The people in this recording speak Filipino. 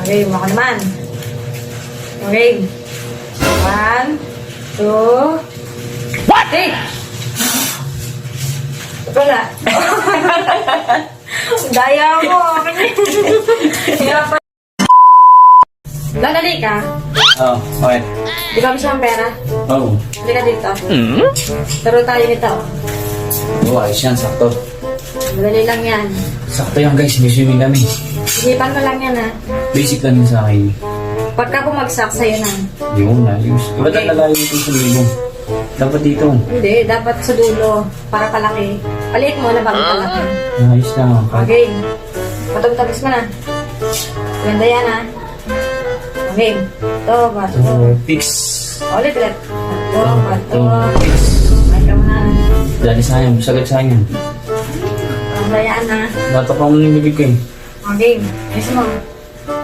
Okay, ako naman. Okay. 1, 2, what? Hey! Wala. Daya mo. Lalali ka? Oo, bakit? Di ba gusto ng pera? Oo. Hindi ka dito. Taro tayo nito. Oo, ayos yan, sakto. Madali lang yan. Sakto yan guys, may swimming kami. Isipan mo lang yan ha. Basic lang yun sa akin. Pagka bumagsak sa'yo na. Yun, ayos. Ba't ang lalayo ito sa libo? Dapat dito. Hindi, dapat sa dulo. Para kalaki. Paliit mo na bago kalaki. Ayos lang. Okay. Patag-tagis mo na. Ganda yan ha. Okay. Ito, bato. Fix. Ulit. Bato, bato. Fix. Ikaw na. Dali sayang, sagat sayang. Ganda yan ha. Bato pa mo yung bibig ko eh. Okay. Ayos mo.